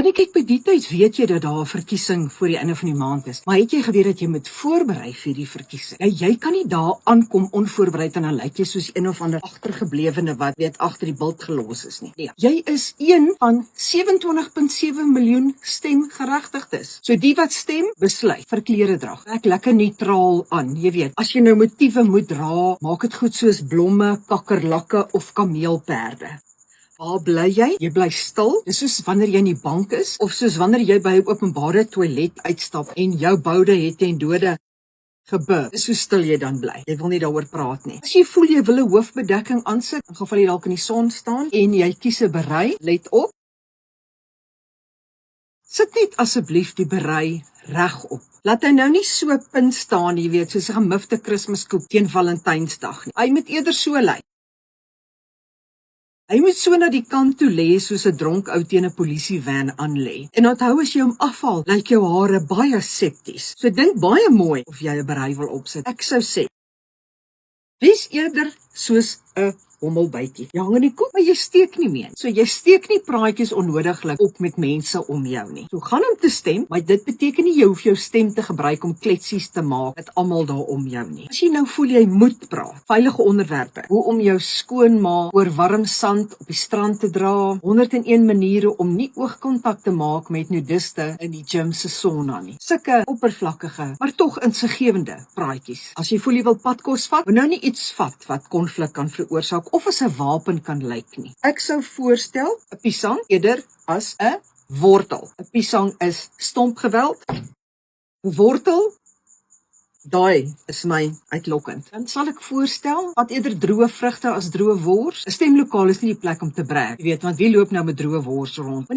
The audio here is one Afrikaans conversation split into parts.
En ek kyk by die tyd weet jy dat daar 'n verkiesing voor die einde van die maand is, maar het jy geweet dat jy moet voorberei vir die verkiesing? Jy kan nie daar aankom onvoorbereid en dan lyk jy soos een of ander agtergeblewene wat weet agter die bult gelos is nie. Nee, jy is een van 27.7 miljoen stemgeregtigdes. So die wat stem, besluit vir kleredrag. Trek lekker neutraal aan, jy weet. As jy nou motiewe moet dra, maak dit goed soos blomme, kakkerlakke of kameelperde. Waar bly jy? Jy bly stil. Dis soos wanneer jy in die bank is of soos wanneer jy by 'n openbare toilet uitstap en jou boude het ten dode gebeur. Dis so stil jy dan bly. Jy wil nie daaroor praat nie. As jy voel jy wil 'n hoofbedekking aansit, in geval jy dalk in die son staan en jy kies 'n berei, let op. Sit net asseblief die berei reg op. Laat hy nou nie so punt staan, jy weet, soos 'n gemifte Kerskoek teen Valentynsdag nie. Hy moet eerder so lyk. Hy moet so na die kant toe lê soos 'n dronk ou teen 'n polisievan aan lê. En onthou as jy hom afhaal, lyk jou hare baie septies. So dink baie mooi of jy 'n berei wil opsit. Ek sou sê, wees eerder soos 'n hommelbytjie. Jy hang in die koek, maar jy steek nie mee. So jy steek nie praatjies onnodiglik op met mense om jou nie. So gaan om te stem, maar dit beteken nie jy hoef jou stem te gebruik om kletsies te maak met almal daar om jou nie. As jy nou voel jy moet praat, veilige onderwerpe, hoe om jou skoonmaak, oor warm sand op die strand te dra, 101 maniere om nie oogkontak te maak met nudiste in die gym se sauna nie. Sulke oppervlakkige, maar tog insiggewende praatjies. As jy voel jy wil padkos vat, moet nou nie iets vat wat konflik kan veroorsaak of as 'n wapen kan lyk nie. Ek sou voorstel 'n piesang eerder as 'n wortel. 'n Piesang is stompgeweld. 'n Wortel, daai is my uitlokkend. Dan sal ek voorstel wat eerder droë vrugte as droë wors. 'n Stemlokaal is nie die plek om te brek. Jy weet, want wie loop nou met droë wors rond?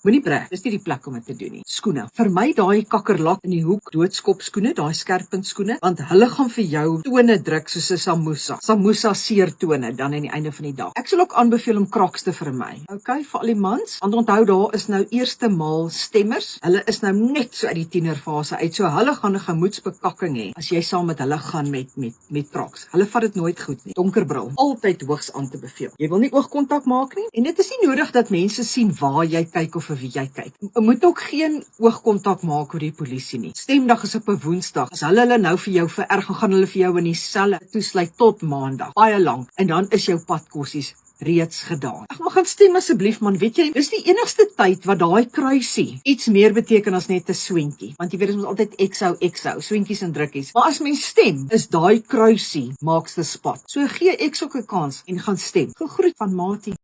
Moenie brek. Dis nie die plek om dit te doen nie. Skoene. Vermy daai kakkerlak in die hoek, doodskop skoene, daai skerpunt skoene, want hulle gaan vir jou tone druk soos 'n samosa. Samosa seertone dan aan die einde van die dag. Ek sal ook aanbeveel om Crocs te vermy. Okay, vir al die mans, want onthou daar is nou eerste maal stemmers. Hulle is nou net so uit die tienerfase uit. So hulle gaan 'n gemoedsbekakking hê as jy saam met hulle gaan met Crocs. Hulle vat dit nooit goed nie. Donkerbril, altyd hoogs aan te beveel. Jy wil nie oogkontak maak nie en dit is nie nodig dat mense sien waar jy kyk of vir wie jy kyk. Moet ook geen oogkontak maak oor die polisie nie. Stemdag is op 'n Woensdag. As hulle nou vir jou vererg, gaan hulle vir jou in die selle toesluit tot Maandag. Baie lank. En dan is jou padkossies reeds gedaan. Ag, maar gaan stem asseblief man, weet jy, dis die enigste tyd wat daai kruisie iets meer beteken as net 'n swentjie. Want jy weet ons moet altyd exhou, swentjies en drukkies. Maar as mens stem, is daai kruisie marks the spot. So gee ek ook 'n kans en gaan stem. Gegroet van Matie.